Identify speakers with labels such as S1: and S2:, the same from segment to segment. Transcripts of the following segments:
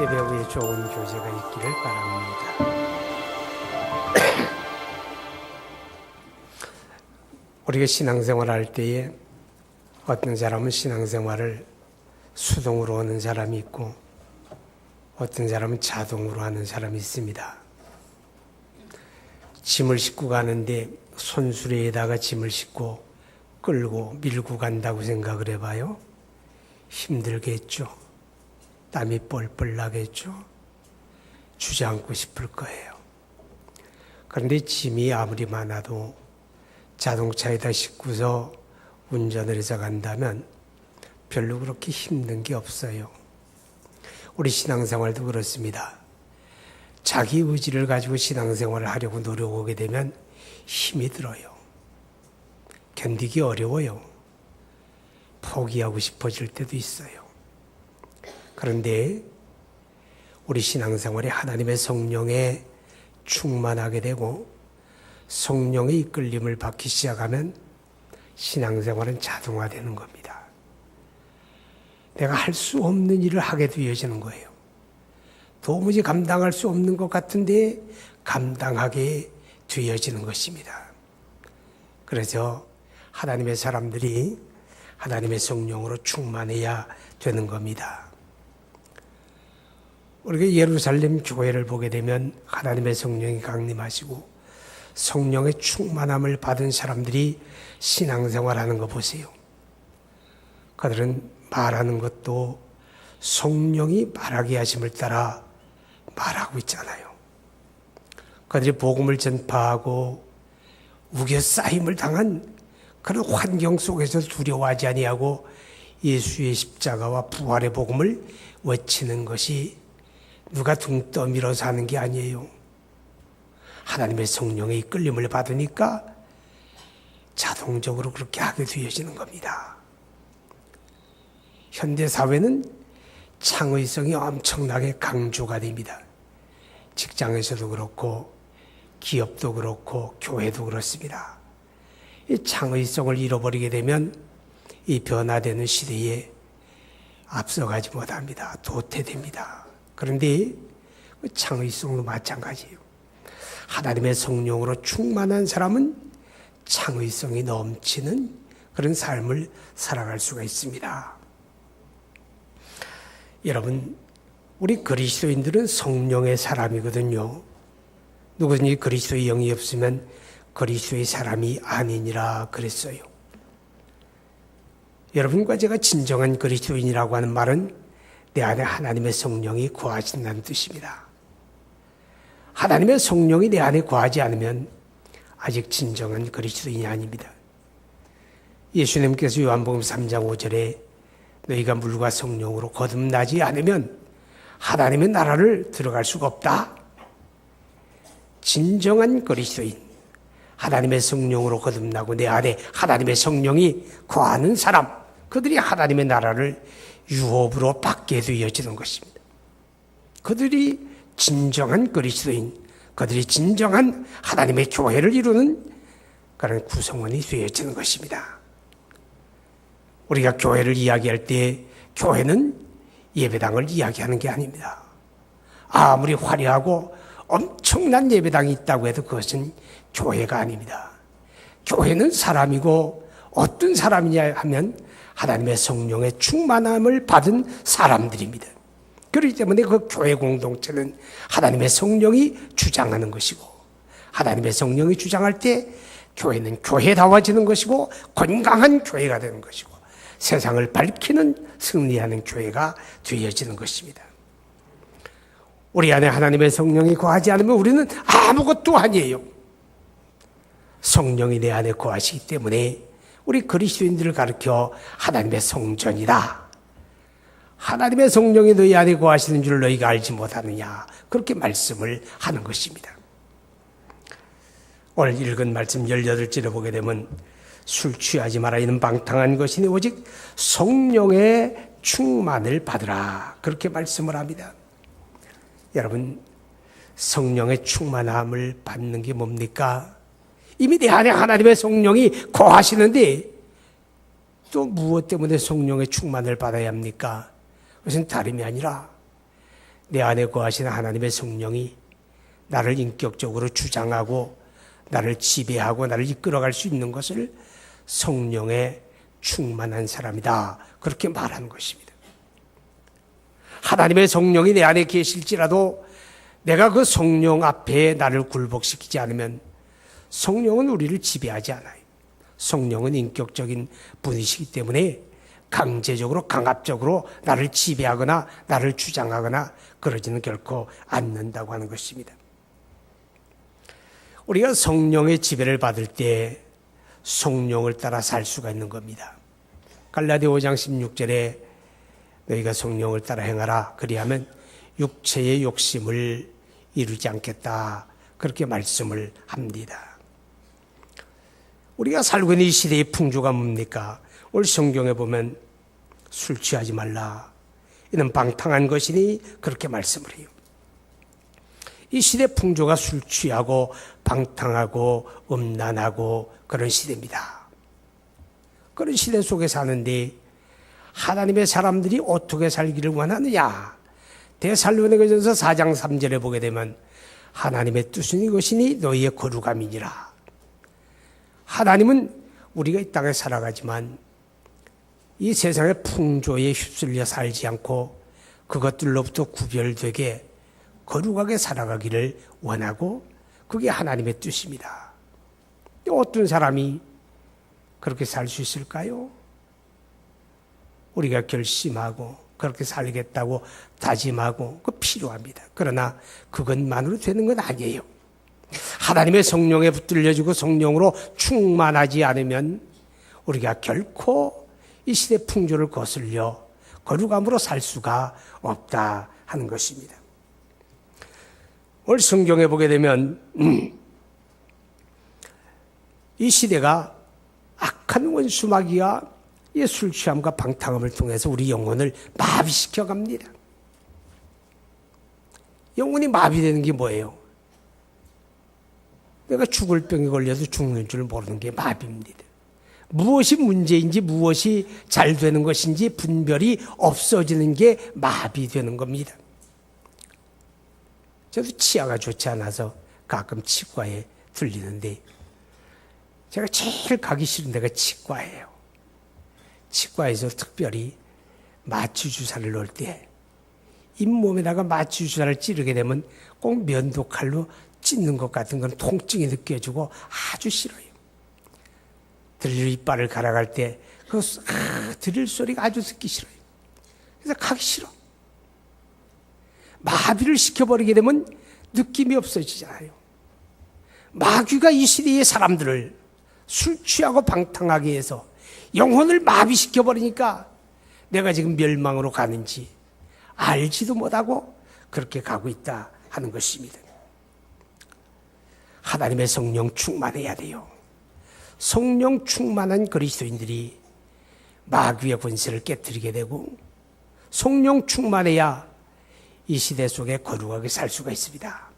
S1: 예배 후에 좋은 교제가 있기를 바랍니다. 우리가 신앙생활 할 때에 어떤 사람은 신앙생활을 수동으로 하는 사람이 있고 어떤 사람은 자동으로 하는 사람이 있습니다. 짐을 싣고 가는데 손수레에다가 짐을 싣고 끌고 밀고 간다고 생각을 해봐요. 힘들겠죠. 땀이 뻘뻘 나겠죠. 주저앉고 싶을 거예요. 그런데 짐이 아무리 많아도 자동차에다 싣고서 운전을 해서 간다면 별로 그렇게 힘든 게 없어요. 우리 신앙생활도 그렇습니다. 자기 의지를 가지고 신앙생활을 하려고 노력하게 되면 힘이 들어요. 견디기 어려워요. 포기하고 싶어질 때도 있어요. 그런데 우리 신앙생활에 하나님의 성령에 충만하게 되고 성령의 이끌림을 받기 시작하면 신앙생활은 자동화되는 겁니다. 내가 할 수 없는 일을 하게 되어지는 거예요. 도무지 감당할 수 없는 것 같은데 감당하게 되어지는 것입니다. 그래서 하나님의 사람들이 하나님의 성령으로 충만해야 되는 겁니다. 우리가 예루살렘 교회를 보게 되면 하나님의 성령이 강림하시고 성령의 충만함을 받은 사람들이 신앙생활하는 거 보세요. 그들은 말하는 것도 성령이 말하게 하심을 따라 말하고 있잖아요. 그들이 복음을 전파하고 우겨싸임을 당한 그런 환경 속에서 두려워하지 아니하고 예수의 십자가와 부활의 복음을 외치는 것이 누가 등 떠밀어서 하는 게 아니에요. 하나님의 성령의 이끌림을 받으니까 자동적으로 그렇게 하게 되어지는 겁니다. 현대사회는 창의성이 엄청나게 강조가 됩니다. 직장에서도 그렇고 기업도 그렇고 교회도 그렇습니다. 이 창의성을 잃어버리게 되면 이 변화되는 시대에 앞서가지 못합니다. 도태됩니다. 그런데 창의성도 마찬가지예요. 하나님의 성령으로 충만한 사람은 창의성이 넘치는 그런 삶을 살아갈 수가 있습니다. 여러분, 우리 그리스도인들은 성령의 사람이거든요. 누구든지 그리스도의 영이 없으면 그리스도의 사람이 아니니라 그랬어요. 여러분과 제가 진정한 그리스도인이라고 하는 말은 내 안에 하나님의 성령이 거하신다는 뜻입니다. 하나님의 성령이 내 안에 거하지 않으면 아직 진정한 그리스도인이 아닙니다. 예수님께서 요한복음 3장 5절에 너희가 물과 성령으로 거듭나지 않으면 하나님의 나라를 들어갈 수가 없다. 진정한 그리스도인, 하나님의 성령으로 거듭나고 내 안에 하나님의 성령이 거하는 사람, 그들이 하나님의 나라를 유업으로 받게 되어지는 것입니다. 그들이 진정한 그리스도인, 그들이 진정한 하나님의 교회를 이루는 그런 구성원이 되어지는 것입니다. 우리가 교회를 이야기할 때 교회는 예배당을 이야기하는 게 아닙니다. 아무리 화려하고 엄청난 예배당이 있다고 해도 그것은 교회가 아닙니다. 교회는 사람이고 어떤 사람이냐 하면 하나님의 성령의 충만함을 받은 사람들입니다. 그렇기 때문에 그 교회 공동체는 하나님의 성령이 주장하는 것이고 하나님의 성령이 주장할 때 교회는 교회다워지는 것이고 건강한 교회가 되는 것이고 세상을 밝히는 승리하는 교회가 되어지는 것입니다. 우리 안에 하나님의 성령이 거하지 않으면 우리는 아무것도 아니에요. 성령이 내 안에 거하시기 때문에 우리 그리스도인들을 가르쳐 하나님의 성전이다. 하나님의 성령이 너희 안에 거하시는 줄 너희가 알지 못하느냐. 그렇게 말씀을 하는 것입니다. 오늘 읽은 말씀 18절에 보게 되면 술 취하지 마라. 이는 방탕한 것이니 오직 성령의 충만을 받으라. 그렇게 말씀을 합니다. 여러분, 성령의 충만함을 받는 게 뭡니까? 이미 내 안에 하나님의 성령이 거하시는데 또 무엇 때문에 성령의 충만을 받아야 합니까? 그것은 다름이 아니라 내 안에 거하시는 하나님의 성령이 나를 인격적으로 주장하고 나를 지배하고 나를 이끌어갈 수 있는 것을 성령에 충만한 사람이다. 그렇게 말하는 것입니다. 하나님의 성령이 내 안에 계실지라도 내가 그 성령 앞에 나를 굴복시키지 않으면 성령은 우리를 지배하지 않아요. 성령은 인격적인 분이시기 때문에 강제적으로 강압적으로 나를 지배하거나 나를 주장하거나 그러지는 결코 않는다고 하는 것입니다. 우리가 성령의 지배를 받을 때 성령을 따라 살 수가 있는 겁니다. 갈라디아 5장 16절에 너희가 성령을 따라 행하라. 그리하면 육체의 욕심을 이루지 않겠다. 그렇게 말씀을 합니다. 우리가 살고 있는 이 시대의 풍조가 뭡니까? 오늘 성경에 보면 술 취하지 말라. 이는 방탕한 것이니 그렇게 말씀을 해요. 이 시대 풍조가 술 취하고 방탕하고 음란하고 그런 시대입니다. 그런 시대 속에 사는데 하나님의 사람들이 어떻게 살기를 원하느냐? 데살로니가전서 4장 3절에 보게 되면 하나님의 뜻은 이것이니 너희의 거룩함이니라. 하나님은 우리가 이 땅에 살아가지만 이 세상의 풍조에 휩쓸려 살지 않고 그것들로부터 구별되게 거룩하게 살아가기를 원하고 그게 하나님의 뜻입니다. 어떤 사람이 그렇게 살 수 있을까요? 우리가 결심하고 그렇게 살겠다고 다짐하고 그 필요합니다. 그러나 그것만으로 되는 건 아니에요. 하나님의 성령에 붙들려지고 성령으로 충만하지 않으면 우리가 결코 이 시대 풍조를 거슬려 거룩함으로 살 수가 없다 하는 것입니다. 오늘 성경에 보게 되면 이 시대가 악한 원수 마귀가 이 술 취함과 방탕함을 통해서 우리 영혼을 마비시켜 갑니다. 영혼이 마비되는 게 뭐예요? 내가 죽을 병에 걸려도 죽는 줄 모르는 게 마비입니다. 무엇이 문제인지 무엇이 잘 되는 것인지 분별이 없어지는 게 마비되는 겁니다. 저도 치아가 좋지 않아서 가끔 치과에 들리는데 제가 제일 가기 싫은 데가 치과예요. 치과에서 특별히 마취 주사를 놓을 때 잇몸에다가 마취 주사를 찌르게 되면 꼭 면도칼로 찢는 것 같은 건 통증이 느껴지고 아주 싫어요. 드릴 이빨을 갈아갈 때 그 드릴 소리가 아주 듣기 싫어요. 그래서 가기 싫어. 마비를 시켜버리게 되면 느낌이 없어지잖아요. 마귀가 이 시대의 사람들을 술 취하고 방탕하게 해서 영혼을 마비시켜버리니까 내가 지금 멸망으로 가는지 알지도 못하고 그렇게 가고 있다 하는 것입니다. 하나님의 성령 충만해야 돼요. 성령 충만한 그리스도인들이 마귀의 권세를 깨뜨리게 되고 성령 충만해야 이 시대 속에 거룩하게 살 수가 있습니다.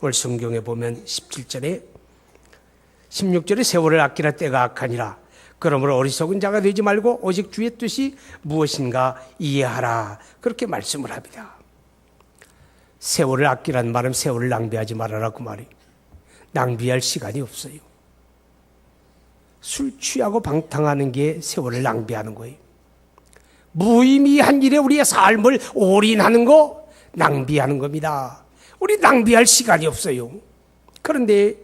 S1: 오늘 성경에 보면 17절에 16절에 세월을 아끼라 때가 악하니라. 그러므로 어리석은 자가 되지 말고 오직 주의 뜻이 무엇인가 이해하라. 그렇게 말씀을 합니다. 세월을 아끼라는 말은 세월을 낭비하지 말아라 그 말이. 낭비할 시간이 없어요. 술 취하고 방탕하는 게 세월을 낭비하는 거예요. 무의미한 일에 우리의 삶을 올인하는 거 낭비하는 겁니다. 우리 낭비할 시간이 없어요. 그런데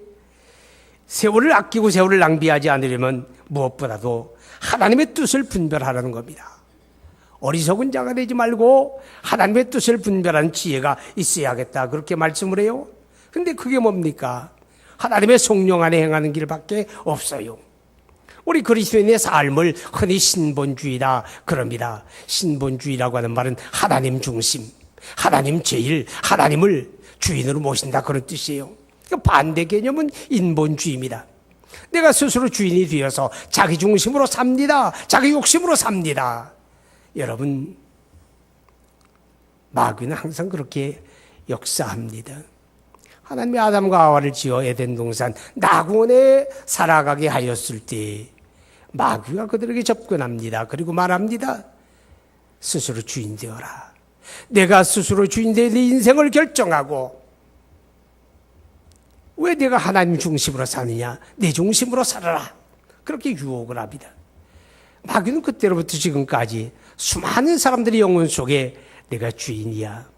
S1: 세월을 아끼고 세월을 낭비하지 않으려면 무엇보다도 하나님의 뜻을 분별하라는 겁니다. 어리석은 자가 되지 말고 하나님의 뜻을 분별하는 지혜가 있어야겠다 그렇게 말씀을 해요. 근데 그게 뭡니까? 하나님의 성령 안에 행하는 길밖에 없어요. 우리 그리스도인의 삶을 흔히 신본주의다 그럽니다. 신본주의라고 하는 말은 하나님 중심, 하나님 제일, 하나님을 주인으로 모신다 그런 뜻이에요. 반대 개념은 인본주의입니다. 내가 스스로 주인이 되어서 자기 중심으로 삽니다. 자기 욕심으로 삽니다. 여러분, 마귀는 항상 그렇게 역사합니다. 하나님이 아담과 하와를 지어 에덴 동산 낙원에 살아가게 하였을 때 마귀가 그들에게 접근합니다. 그리고 말합니다. 스스로 주인 되어라. 내가 스스로 주인 내 인생을 결정하고 왜 내가 하나님 중심으로 사느냐? 내 중심으로 살아라. 그렇게 유혹을 합니다. 마귀는 그때로부터 지금까지 수많은 사람들의 영혼 속에 내가 주인이야.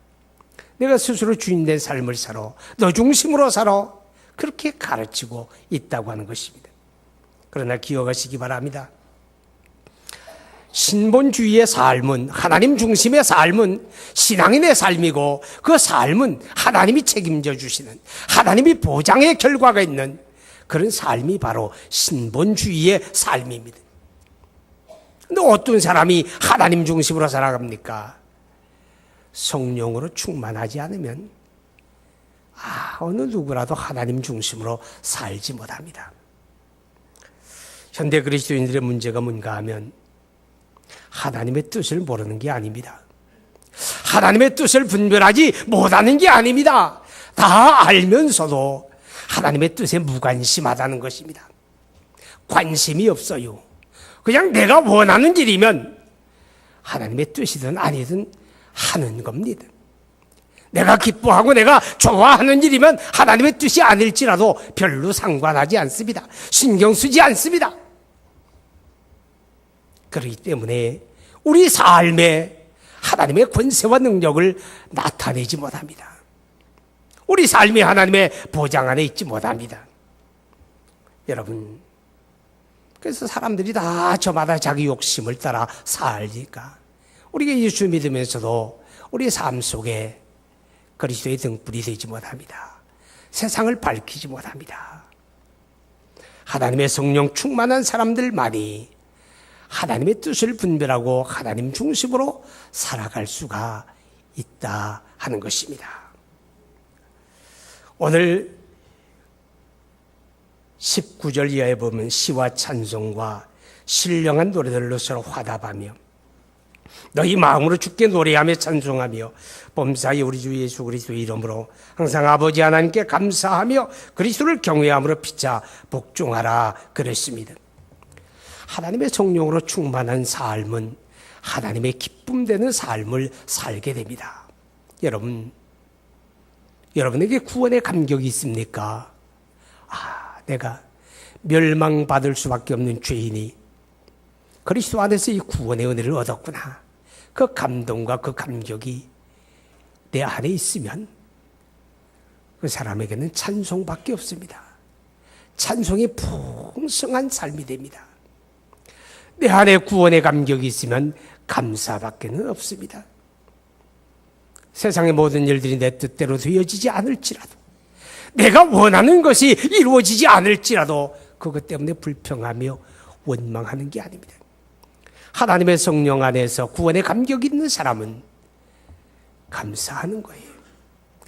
S1: 내가 스스로 주인 된 삶을 살아. 너 중심으로 살아. 그렇게 가르치고 있다고 하는 것입니다. 그러나 기억하시기 바랍니다. 신본주의의 삶은, 하나님 중심의 삶은 신앙인의 삶이고 그 삶은 하나님이 책임져 주시는, 하나님이 보장의 결과가 있는 그런 삶이 바로 신본주의의 삶입니다. 근데 어떤 사람이 하나님 중심으로 살아갑니까? 성령으로 충만하지 않으면 어느 누구라도 하나님 중심으로 살지 못합니다. 현대 그리스도인들의 문제가 뭔가 하면 하나님의 뜻을 모르는 게 아닙니다. 하나님의 뜻을 분별하지 못하는 게 아닙니다. 다 알면서도 하나님의 뜻에 무관심하다는 것입니다. 관심이 없어요. 그냥 내가 원하는 일이면 하나님의 뜻이든 아니든 하는 겁니다. 내가 기뻐하고 내가 좋아하는 일이면 하나님의 뜻이 아닐지라도 별로 상관하지 않습니다. 신경 쓰지 않습니다. 그렇기 때문에 우리 삶에 하나님의 권세와 능력을 나타내지 못합니다. 우리 삶이 하나님의 보장 안에 있지 못합니다. 여러분, 그래서 사람들이 다 저마다 자기 욕심을 따라 살니까 우리가 예수 믿으면서도 우리 삶 속에 그리스도의 등불이 되지 못합니다. 세상을 밝히지 못합니다. 하나님의 성령 충만한 사람들만이 하나님의 뜻을 분별하고 하나님 중심으로 살아갈 수가 있다 하는 것입니다. 오늘 19절 이하에 보면 시와 찬송과 신령한 노래들로 서로 화답하며 너희 마음으로 주께 노래하며 찬송하며 범사에 우리 주 예수 그리스도의 이름으로 항상 아버지 하나님께 감사하며 그리스도를 경외함으로 피차 복종하라 그랬습니다. 하나님의 성령으로 충만한 삶은 하나님의 기쁨 되는 삶을 살게 됩니다. 여러분에게 구원의 감격이 있습니까? 내가 멸망받을 수밖에 없는 죄인이 그리스도 안에서 이 구원의 은혜를 얻었구나. 그 감동과 그 감격이 내 안에 있으면 그 사람에게는 찬송밖에 없습니다. 찬송이 풍성한 삶이 됩니다. 내 안에 구원의 감격이 있으면 감사밖에는 없습니다. 세상의 모든 일들이 내 뜻대로 되어지지 않을지라도, 내가 원하는 것이 이루어지지 않을지라도 그것 때문에 불평하며 원망하는 게 아닙니다. 하나님의 성령 안에서 구원의 감격이 있는 사람은 감사하는 거예요.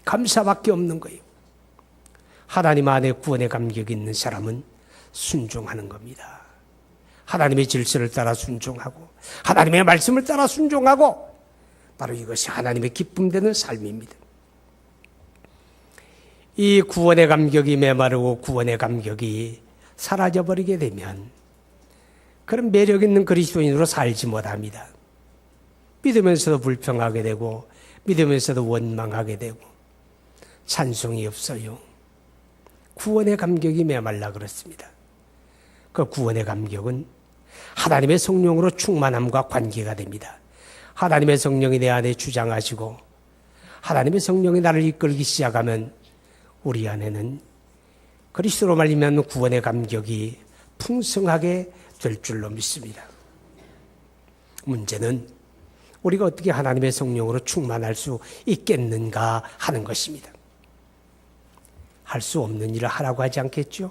S1: 감사밖에 없는 거예요. 하나님 안에 구원의 감격이 있는 사람은 순종하는 겁니다. 하나님의 질서를 따라 순종하고 하나님의 말씀을 따라 순종하고 바로 이것이 하나님의 기쁨 되는 삶입니다. 이 구원의 감격이 메마르고 구원의 감격이 사라져버리게 되면 그런 매력 있는 그리스도인으로 살지 못합니다. 믿으면서도 불평하게 되고 믿으면서도 원망하게 되고 찬송이 없어요. 구원의 감격이 메말라 그렇습니다. 그 구원의 감격은 하나님의 성령으로 충만함과 관계가 됩니다. 하나님의 성령이 내 안에 주장하시고 하나님의 성령이 나를 이끌기 시작하면 우리 안에는 그리스도로 말미암는 구원의 감격이 풍성하게 될 줄로 믿습니다. 문제는 우리가 어떻게 하나님의 성령으로 충만할 수 있겠는가 하는 것입니다. 할 수 없는 일을 하라고 하지 않겠죠?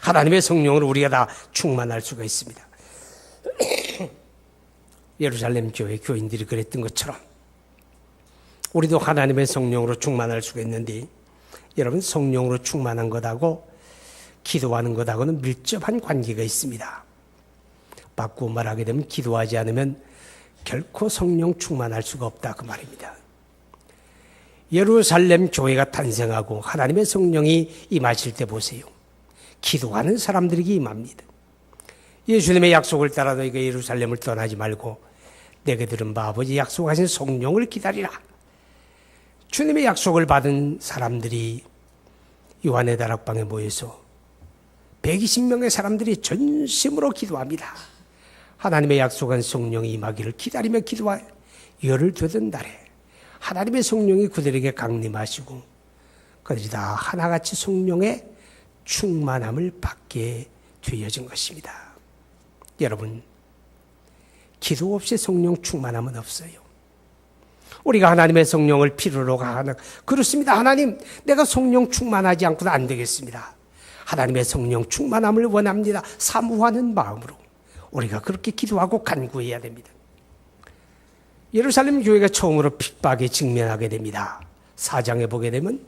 S1: 하나님의 성령으로 우리가 다 충만할 수가 있습니다. 예루살렘 교회 교인들이 그랬던 것처럼 우리도 하나님의 성령으로 충만할 수가 있는데, 여러분, 성령으로 충만한 것하고 기도하는 것하고는 밀접한 관계가 있습니다. 바꾸어 말하게 되면 기도하지 않으면 결코 성령 충만할 수가 없다 그 말입니다. 예루살렘 교회가 탄생하고 하나님의 성령이 임하실 때 보세요. 기도하는 사람들에게 임합니다. 예수님의 약속을 따라 너희가 예루살렘을 떠나지 말고 내게 들은 바 아버지 약속하신 성령을 기다리라. 주님의 약속을 받은 사람들이 요한의 다락방에 모여서 120명의 사람들이 전심으로 기도합니다. 하나님의 약속한 성령이 임하기를 기다리며 기도하 열을 되던 날에 하나님의 성령이 그들에게 강림하시고 그들이 다 하나같이 성령의 충만함을 받게 되어진 것입니다. 여러분, 기도 없이 성령 충만함은 없어요. 우리가 하나님의 성령을 필요로 하는, 그렇습니다. 하나님, 내가 성령 충만하지 않고는 안 되겠습니다. 하나님의 성령 충만함을 원합니다. 사모하는 마음으로 우리가 그렇게 기도하고 간구해야 됩니다. 예루살렘 교회가 처음으로 핍박에 직면하게 됩니다. 4장에 보게 되면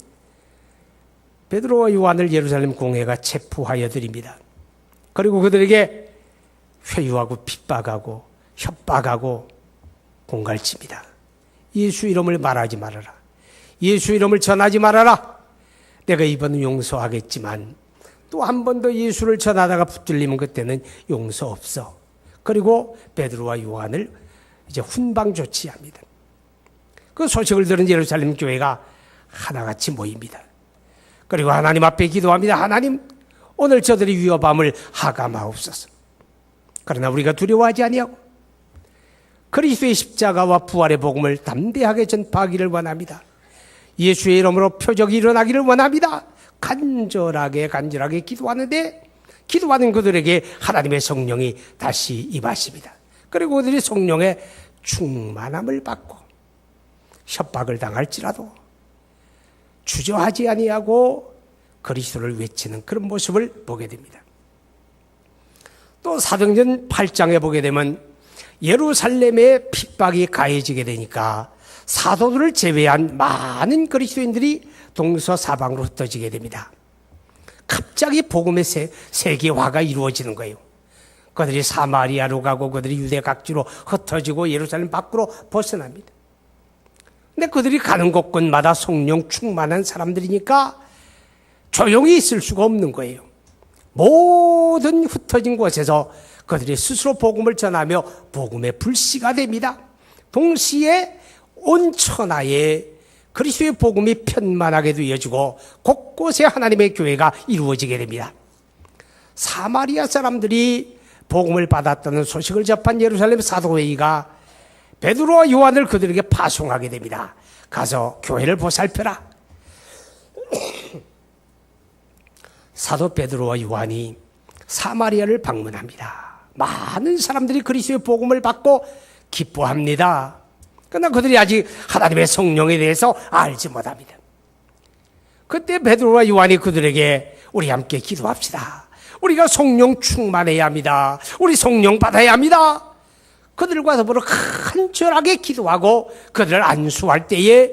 S1: 베드로와 요한을 예루살렘 공회가 체포하여 드립니다. 그리고 그들에게 회유하고 핍박하고 협박하고 공갈칩니다. 예수 이름을 말하지 말아라. 예수 이름을 전하지 말아라. 내가 이번은 용서하겠지만 또 한 번 더 예수를 전하다가 붙들리면 그때는 용서 없어. 그리고 베드로와 요한을 이제 훈방 조치합니다. 그 소식을 들은 예루살렘 교회가 하나같이 모입니다. 그리고 하나님 앞에 기도합니다. 하나님, 오늘 저들이 위협함을 하감하옵소서. 그러나 우리가 두려워하지 아니하고 그리스도의 십자가와 부활의 복음을 담대하게 전파하기를 원합니다. 예수의 이름으로 표적이 일어나기를 원합니다. 간절하게 기도하는데 기도하는 그들에게 하나님의 성령이 다시 임하십니다. 그리고 그들이 성령의 충만함을 받고 협박을 당할지라도 주저하지 아니하고 그리스도를 외치는 그런 모습을 보게 됩니다. 또 사도행전 8장에 보게 되면 예루살렘의 핍박이 가해지게 되니까 사도들을 제외한 많은 그리스도인들이 동서사방으로 흩어지게 됩니다. 갑자기 복음의 세계화가 이루어지는 거예요. 그들이 사마리아로 가고 그들이 유대 각지로 흩어지고 예루살렘 밖으로 벗어납니다. 근데 그들이 가는 곳곳마다 성령 충만한 사람들이니까 조용히 있을 수가 없는 거예요. 모든 흩어진 곳에서 그들이 스스로 복음을 전하며 복음의 불씨가 됩니다. 동시에 온 천하에 그리스도의 복음이 편만하게 되어지고 곳곳에 하나님의 교회가 이루어지게 됩니다. 사마리아 사람들이 복음을 받았다는 소식을 접한 예루살렘 사도회의가 베드로와 요한을 그들에게 파송하게 됩니다. 가서 교회를 보살펴라. 사도 베드로와 요한이 사마리아를 방문합니다. 많은 사람들이 그리스도의 복음을 받고 기뻐합니다. 그러나 그들이 아직 하나님의 성령에 대해서 알지 못합니다. 그때 베드로와 요한이 그들에게 우리 함께 기도합시다. 우리가 성령 충만해야 합니다. 우리 성령 받아야 합니다. 그들과 더불어 간절하게 기도하고 그들을 안수할 때에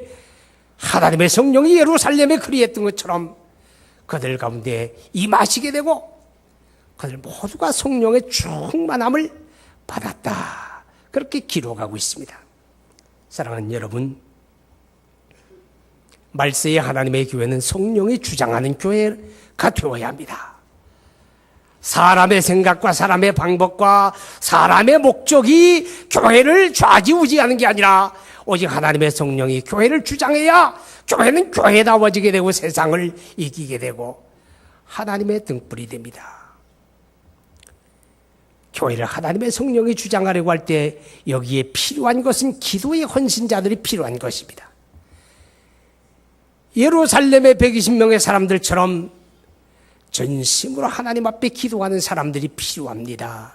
S1: 하나님의 성령이 예루살렘에 그리했던 것처럼 그들 가운데 임하시게 되고 그들 모두가 성령의 충만함을 받았다. 그렇게 기록하고 있습니다. 사랑하는 여러분, 말세의 하나님의 교회는 성령이 주장하는 교회가 되어야 합니다. 사람의 생각과 사람의 방법과 사람의 목적이 교회를 좌지우지하는 게 아니라 오직 하나님의 성령이 교회를 주장해야 교회는 교회다워지게 되고 세상을 이기게 되고 하나님의 등불이 됩니다. 교회를 하나님의 성령이 주장하려고 할 때 여기에 필요한 것은 기도의 헌신자들이 필요한 것입니다. 예루살렘의 120명의 사람들처럼 전심으로 하나님 앞에 기도하는 사람들이 필요합니다.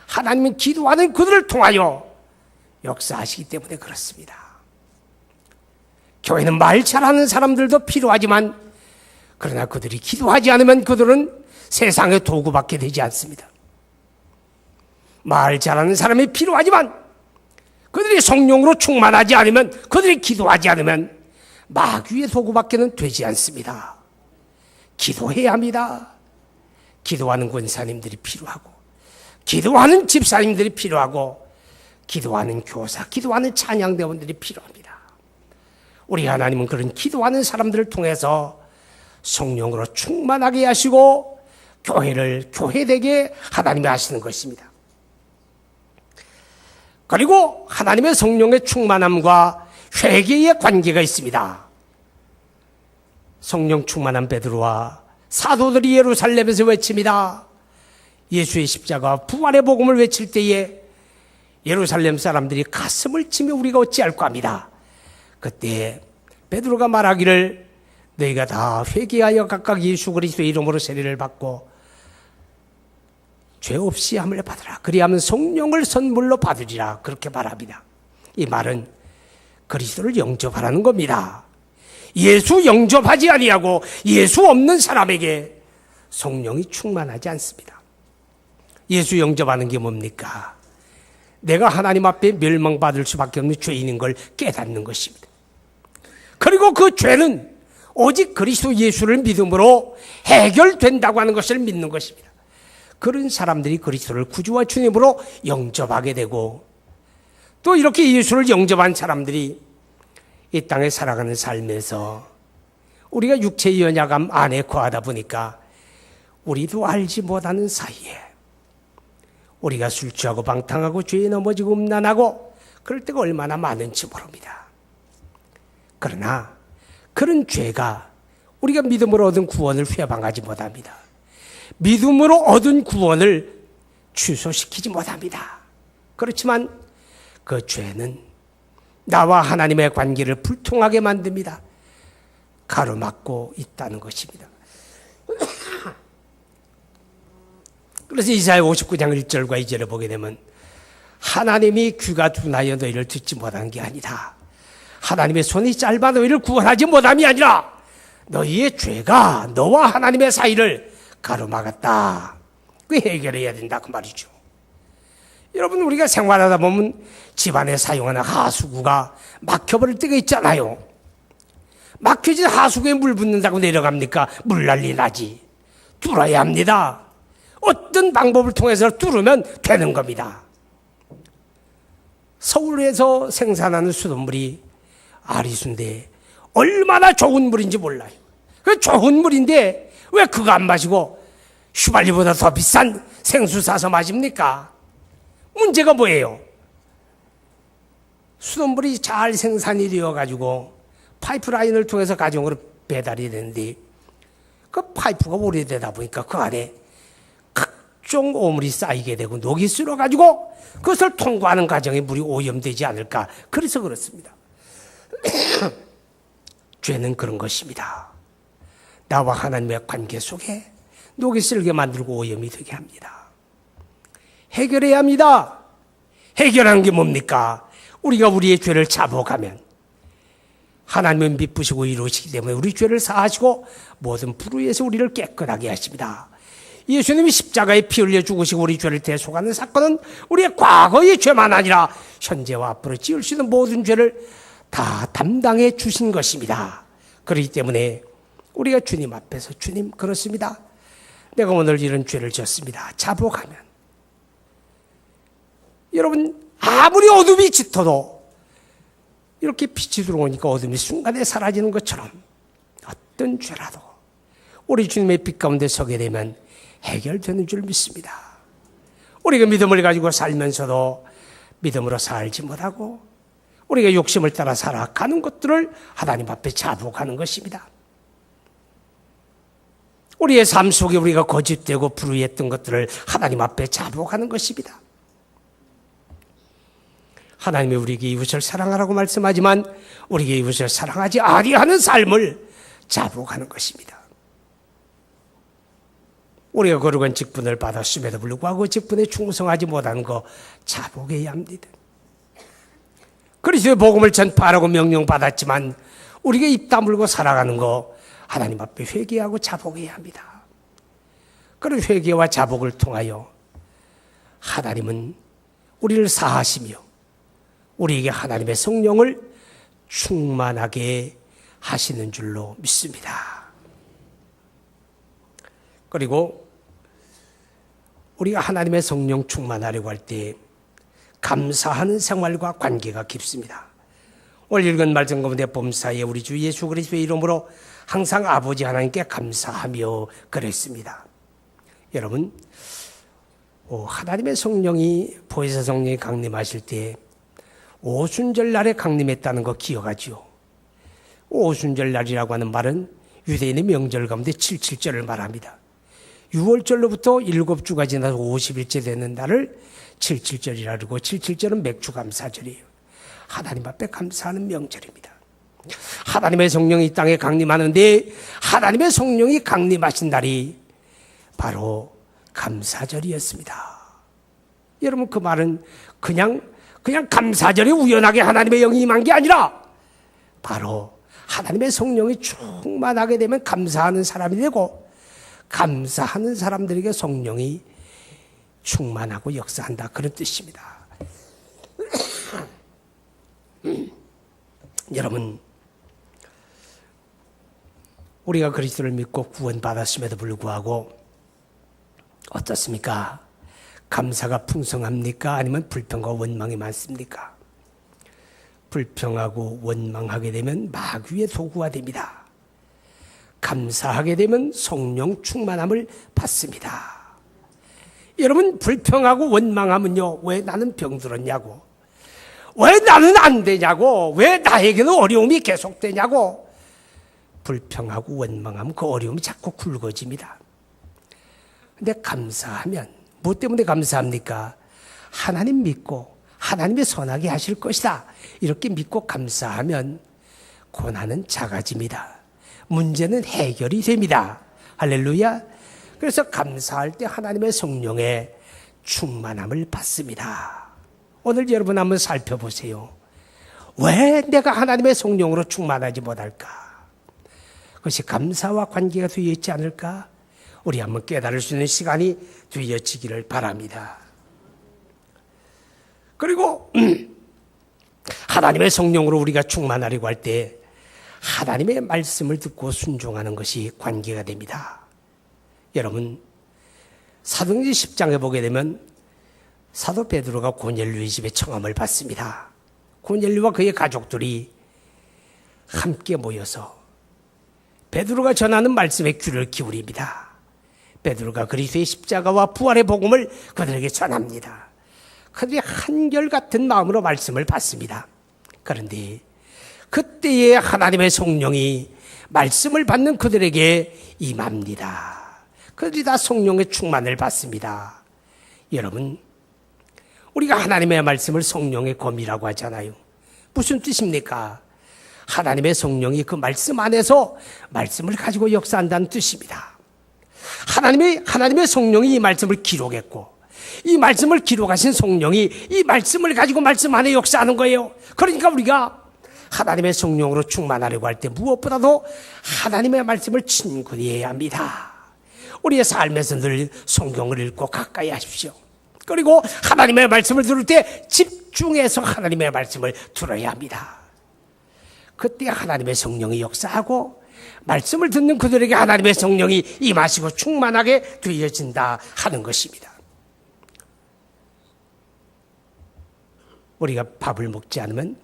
S1: 하나님은 기도하는 그들을 통하여 역사하시기 때문에 그렇습니다. 교회는 말 잘하는 사람들도 필요하지만 그러나 그들이 기도하지 않으면 그들은 세상의 도구밖에 되지 않습니다. 말 잘하는 사람이 필요하지만 그들이 성령으로 충만하지 않으면 그들이 기도하지 않으면 마귀의 도구밖에는 되지 않습니다. 기도해야 합니다. 기도하는 권사님들이 필요하고 기도하는 집사님들이 필요하고 기도하는 교사, 기도하는 찬양대원들이 필요합니다. 우리 하나님은 그런 기도하는 사람들을 통해서 성령으로 충만하게 하시고 교회를 교회되게 하나님이 하시는 것입니다. 그리고 하나님의 성령의 충만함과 회개의 관계가 있습니다. 성령 충만한 베드로와 사도들이 예루살렘에서 외칩니다. 예수의 십자가 부활의 복음을 외칠 때에 예루살렘 사람들이 가슴을 치며 우리가 어찌할까 합니다. 그때 베드로가 말하기를 너희가 다 회개하여 각각 예수 그리스도의 이름으로 세례를 받고 죄 없이 함을 받으라. 그리하면 성령을 선물로 받으리라. 그렇게 말합니다. 이 말은 그리스도를 영접하라는 겁니다. 예수 영접하지 아니하고 예수 없는 사람에게 성령이 충만하지 않습니다. 예수 영접하는 게 뭡니까? 내가 하나님 앞에 멸망받을 수밖에 없는 죄인인 걸 깨닫는 것입니다. 그리고 그 죄는 오직 그리스도 예수를 믿음으로 해결된다고 하는 것을 믿는 것입니다. 그런 사람들이 그리스도를 구주와 주님으로 영접하게 되고 또 이렇게 예수를 영접한 사람들이 이 땅에 살아가는 삶에서 우리가 육체의 연약함 안에 거하다 보니까 우리도 알지 못하는 사이에 우리가 술 취하고 방탕하고 죄에 넘어지고 음란하고 그럴 때가 얼마나 많은지 모릅니다. 그러나 그런 죄가 우리가 믿음으로 얻은 구원을 회방하지 못합니다. 믿음으로 얻은 구원을 취소시키지 못합니다. 그렇지만 그 죄는 나와 하나님의 관계를 불통하게 만듭니다. 가로막고 있다는 것입니다. 그래서 이사야 59장 1절과 2절을 보게 되면 하나님이 귀가 둔하여 너희를 듣지 못한 게 아니다. 하나님의 손이 짧아 너희를 구원하지 못함이 아니라 너희의 죄가 너와 하나님의 사이를 가로막았다. 그 해결해야 된다 그 말이죠. 여러분 우리가 생활하다 보면 집안에 사용하는 하수구가 막혀버릴 때가 있잖아요. 막혀진 하수구에 물 붓는다고 내려갑니까? 물난리 나지. 뚫어야 합니다. 어떤 방법을 통해서 뚫으면 되는 겁니다. 서울에서 생산하는 수돗물이 아리수인데 얼마나 좋은 물인지 몰라요. 그 좋은 물인데 왜 그거 안 마시고 휘발유보다 더 비싼 생수 사서 마십니까? 문제가 뭐예요? 수돗물이 잘 생산이 되어가지고 파이프라인을 통해서 가정으로 배달이 되는데 그 파이프가 오래되다 보니까 그 안에 각종 오물이 쌓이게 되고 녹이 쓸어가지고 그것을 통과하는 과정에 물이 오염되지 않을까. 그래서 그렇습니다. 죄는 그런 것입니다. 나와 하나님의 관계 속에 녹이 쓸게 만들고 오염이 되게 합니다. 해결해야 합니다. 해결하는 게 뭡니까? 우리가 우리의 죄를 자복하면 하나님은 미쁘시고 이루시기 때문에 우리 죄를 사하시고 모든 불의에서 우리를 깨끗하게 하십니다. 예수님이 십자가에 피 흘려 죽으시고 우리 죄를 대속하는 사건은 우리의 과거의 죄만 아니라 현재와 앞으로 지을 수 있는 모든 죄를 다 담당해 주신 것입니다. 그렇기 때문에 우리가 주님 앞에서 주님 그렇습니다. 내가 오늘 이런 죄를 졌습니다. 자복하면 여러분 아무리 어둠이 짙어도 이렇게 빛이 들어오니까 어둠이 순간에 사라지는 것처럼 어떤 죄라도 우리 주님의 빛 가운데 서게 되면 해결되는 줄 믿습니다. 우리가 믿음을 가지고 살면서도 믿음으로 살지 못하고 우리가 욕심을 따라 살아가는 것들을 하나님 앞에 자복하는 것입니다. 우리의 삶 속에 우리가 거짓되고 불의했던 것들을 하나님 앞에 자복하는 것입니다. 하나님이 우리에게 이웃을 사랑하라고 말씀하지만 우리에게 이웃을 사랑하지 아니하는 삶을 자복하는 것입니다. 우리가 거룩한 직분을 받았음에도 불구하고 직분에 충성하지 못한 거 자복해야 합니다. 그리스도의 복음을 전파하라고 명령받았지만 우리가 입 다물고 살아가는 거 하나님 앞에 회개하고 자복해야 합니다. 그런 회개와 자복을 통하여 하나님은 우리를 사하시며 우리에게 하나님의 성령을 충만하게 하시는 줄로 믿습니다. 그리고 우리가 하나님의 성령 충만하려고 할 때 감사하는 생활과 관계가 깊습니다. 오늘 읽은 말씀 가운데 범사에 우리 주 예수 그리스도의 이름으로 항상 아버지 하나님께 감사하며 그랬습니다. 여러분 하나님의 성령이 보혜사 성령이 강림하실 때 오순절 날에 강림했다는 거 기억하지요. 오순절 날이라고 하는 말은 유대인의 명절 가운데 77절을 말합니다. 6월절로부터 7주가 지나서 50일째 되는 날을 77절이라 그러고 77절은 맥주감사절이에요. 하나님 앞에 감사하는 명절입니다. 하나님의 성령이 이 땅에 강림하는데 하나님의 성령이 강림하신 날이 바로 감사절이었습니다. 여러분, 그 말은 그냥 감사절이 우연하게 하나님의 영이 임한 게 아니라 바로 하나님의 성령이 충만하게 되면 감사하는 사람이 되고 감사하는 사람들에게 성령이 충만하고 역사한다, 그런 뜻입니다. 여러분, 우리가 그리스도를 믿고 구원받았음에도 불구하고 어떻습니까? 감사가 풍성합니까? 아니면 불평과 원망이 많습니까? 불평하고 원망하게 되면 마귀의 도구가 됩니다. 감사하게 되면 성령 충만함을 받습니다. 여러분, 불평하고 원망하면요, 왜 나는 병들었냐고, 왜 나는 안 되냐고, 왜 나에게는 어려움이 계속되냐고, 불평하고 원망하면 그 어려움이 자꾸 굵어집니다. 근데 감사하면, 뭐 때문에 감사합니까? 하나님 믿고 하나님의 선하게 하실 것이다, 이렇게 믿고 감사하면 고난은 작아집니다. 문제는 해결이 됩니다. 할렐루야. 그래서 감사할 때 하나님의 성령의 충만함을 받습니다. 오늘 여러분 한번 살펴보세요. 왜 내가 하나님의 성령으로 충만하지 못할까? 그것이 감사와 관계가 되어 있지 않을까? 우리 한번 깨달을 수 있는 시간이 되어지기를 바랍니다. 그리고 하나님의 성령으로 우리가 충만하려고 할 때 하나님의 말씀을 듣고 순종하는 것이 관계가 됩니다. 여러분, 사도행전 10장에 보게 되면 사도 베드로가 고넬료의 집에 청함을 받습니다. 고넬료와 그의 가족들이 함께 모여서 베드로가 전하는 말씀에 귀를 기울입니다. 베드로가 그리스도의 십자가와 부활의 복음을 그들에게 전합니다. 그들이 한결같은 마음으로 말씀을 받습니다. 그런데 그때에 하나님의 성령이 말씀을 받는 그들에게 임합니다. 그들이 다 성령의 충만을 받습니다. 여러분, 우리가 하나님의 말씀을 성령의 검이라고 하잖아요. 무슨 뜻입니까? 하나님의 성령이 그 말씀 안에서 말씀을 가지고 역사한다는 뜻입니다. 하나님의 성령이 이 말씀을 기록했고, 이 말씀을 기록하신 성령이 이 말씀을 가지고 말씀 안에 역사하는 거예요. 그러니까 우리가 하나님의 성령으로 충만하려고 할 때 무엇보다도 하나님의 말씀을 친근히 해야 합니다. 우리의 삶에서 늘 성경을 읽고 가까이 하십시오. 그리고 하나님의 말씀을 들을 때 집중해서 하나님의 말씀을 들어야 합니다. 그때 하나님의 성령이 역사하고 말씀을 듣는 그들에게 하나님의 성령이 임하시고 충만하게 되어진다 하는 것입니다. 우리가 밥을 먹지 않으면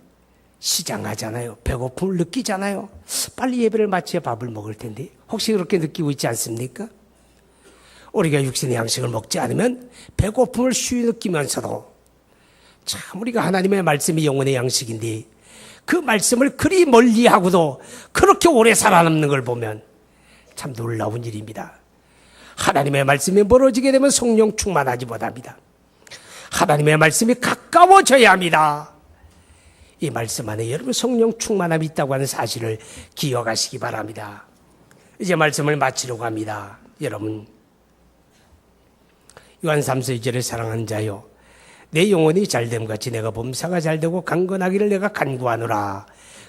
S1: 시장하잖아요. 배고픔을 느끼잖아요. 빨리 예배를 마쳐야 밥을 먹을 텐데 혹시 그렇게 느끼고 있지 않습니까? 우리가 육신의 양식을 먹지 않으면 배고픔을 쉬이 느끼면서도 참 우리가 하나님의 말씀이 영혼의 양식인데 그 말씀을 그리 멀리하고도 그렇게 오래 살아남는 걸 보면 참 놀라운 일입니다. 하나님의 말씀이 멀어지게 되면 성령 충만하지 못합니다. 하나님의 말씀이 가까워져야 합니다. 이 말씀 안에 여러분 성령 충만함이 있다고 하는 사실을 기억하시기 바랍니다. 이제 말씀을 마치려고 합니다. 여러분, 요한 3서 2절에 사랑하는 자여, 내 영혼이 잘됨 같이 내가 범사가 잘되고 강건하기를 내가 간구하노라,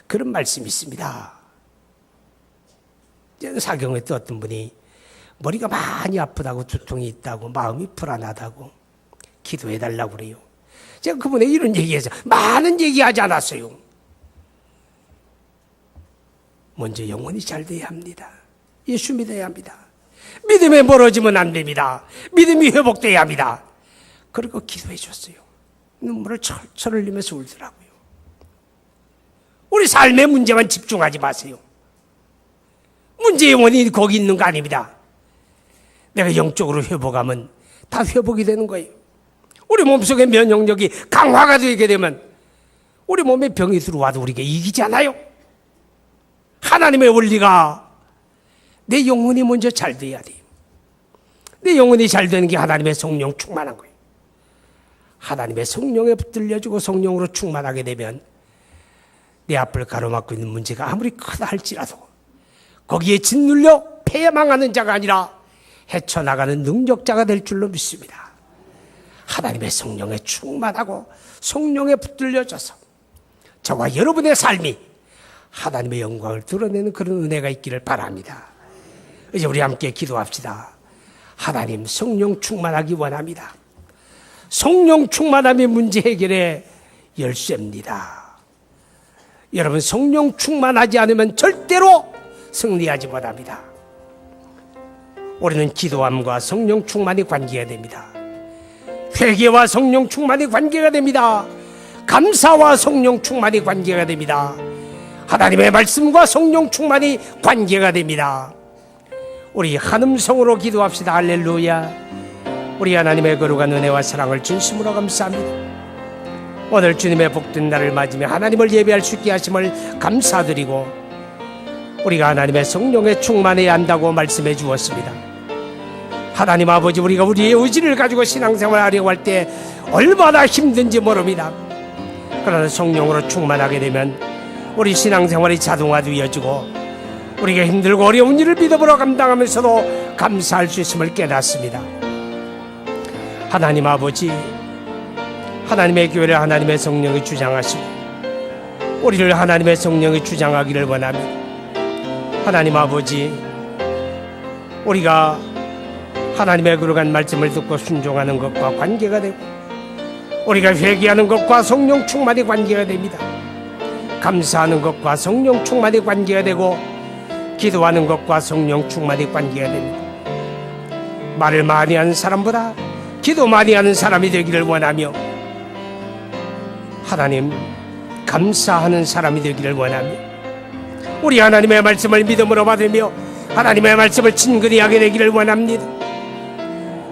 S1: 그런 말씀이 있습니다. 사경에 또 어떤 분이 머리가 많이 아프다고, 두통이 있다고, 마음이 불안하다고 기도해달라고 그래요. 제가 그분에 이런 얘기해서 많은 얘기하지 않았어요. 먼저 영혼이 잘 돼야 합니다. 예수 믿어야 합니다. 믿음에 멀어지면 안 됩니다. 믿음이 회복돼야 합니다. 그리고 기도해 줬어요. 눈물을 철철 흘리면서 울더라고요. 우리 삶의 문제만 집중하지 마세요. 문제의 원인이 거기 있는 거 아닙니다. 내가 영적으로 회복하면 다 회복이 되는 거예요. 우리 몸속의 면역력이 강화가 되게 되면 우리 몸에 병이 들어와도 우리가 이기지 않아요. 하나님의 원리가 내 영혼이 먼저 잘 돼야 돼요. 내 영혼이 잘 되는 게 하나님의 성령 충만한 거예요. 하나님의 성령에 붙들려주고 성령으로 충만하게 되면 내 앞을 가로막고 있는 문제가 아무리 크다 할지라도 거기에 짓눌려 패망하는 자가 아니라 헤쳐나가는 능력자가 될 줄로 믿습니다. 하나님의 성령에 충만하고 성령에 붙들려져서 저와 여러분의 삶이 하나님의 영광을 드러내는 그런 은혜가 있기를 바랍니다. 이제 우리 함께 기도합시다. 하나님, 성령 충만하기 원합니다. 성령 충만함이 문제 해결의 열쇠입니다. 여러분, 성령 충만하지 않으면 절대로 승리하지 못합니다. 우리는 기도함과 성령 충만이 관계가 됩니다. 회개와 성령 충만이 관계가 됩니다. 감사와 성령 충만이 관계가 됩니다. 하나님의 말씀과 성령 충만이 관계가 됩니다. 우리 한 음성으로 기도합시다. 할렐루야. 우리 하나님의 거룩한 은혜와 사랑을 진심으로 감사합니다. 오늘 주님의 복된 날을 맞으며 하나님을 예배할 수 있게 하심을 감사드리고 우리가 하나님의 성령에 충만해야 한다고 말씀해 주었습니다. 하나님 아버지, 우리가 우리의 의지를 가지고 신앙생활을 하려고 할 때 얼마나 힘든지 모릅니다. 그러나 성령으로 충만하게 되면 우리 신앙생활이 자동화되어지고 우리가 힘들고 어려운 일을 믿음으로 감당하면서도 감사할 수 있음을 깨닫습니다. 하나님 아버지, 하나님의 교회를 하나님의 성령이 주장하시고 우리를 하나님의 성령이 주장하기를 원합니다. 하나님 아버지, 우리가 하나님의 거룩한 말씀을 듣고 순종하는 것과 관계가 되고 우리가 회개하는 것과 성령 충만이 관계가 됩니다. 감사하는 것과 성령 충만이 관계가 되고 기도하는 것과 성령 충만이 관계가 됩니다. 말을 많이 하는 사람보다 기도 많이 하는 사람이 되기를 원하며 하나님, 감사하는 사람이 되기를 원하며 우리 하나님의 말씀을 믿음으로 받으며 하나님의 말씀을 친근히 하게 되기를 원합니다.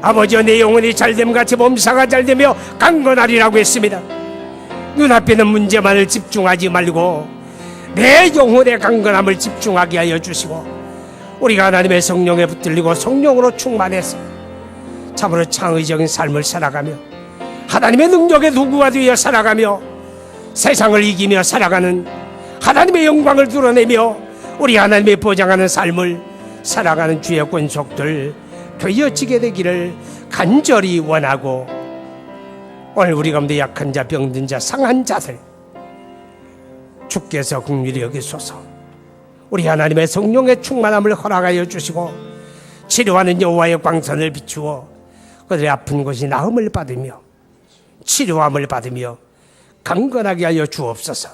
S1: 아버지여, 내 영혼이 잘됨 같이 몸사가 잘되며 강건하리라고 했습니다. 눈앞에 있는 문제만을 집중하지 말고 내 영혼의 강건함을 집중하게 하여 주시고 우리가 하나님의 성령에 붙들리고 성령으로 충만해서 참으로 창의적인 삶을 살아가며 하나님의 능력의 도구가 되어 살아가며 세상을 이기며 살아가는 하나님의 영광을 드러내며 우리 하나님의 보장하는 삶을 살아가는 주의 권속들 되어지게 되기를 간절히 원하고 오늘 우리 가운데 약한 자, 병든 자, 상한 자들 주께서 긍휼히 여기소서. 우리 하나님의 성령의 충만함을 허락하여 주시고 치료하는 여호와의 광선을 비추어 그들의 아픈 곳이 나음을 받으며 치료함을 받으며 강건하게 하여 주옵소서.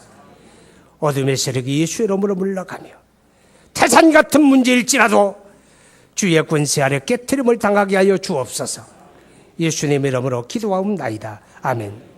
S1: 어둠의 세력이 예수의 이름으로 물러가며 태산 같은 문제일지라도 주의 권세 아래 깨트림을 당하게 하여 주옵소서. 예수님의 이름으로 기도하옵나이다. 아멘.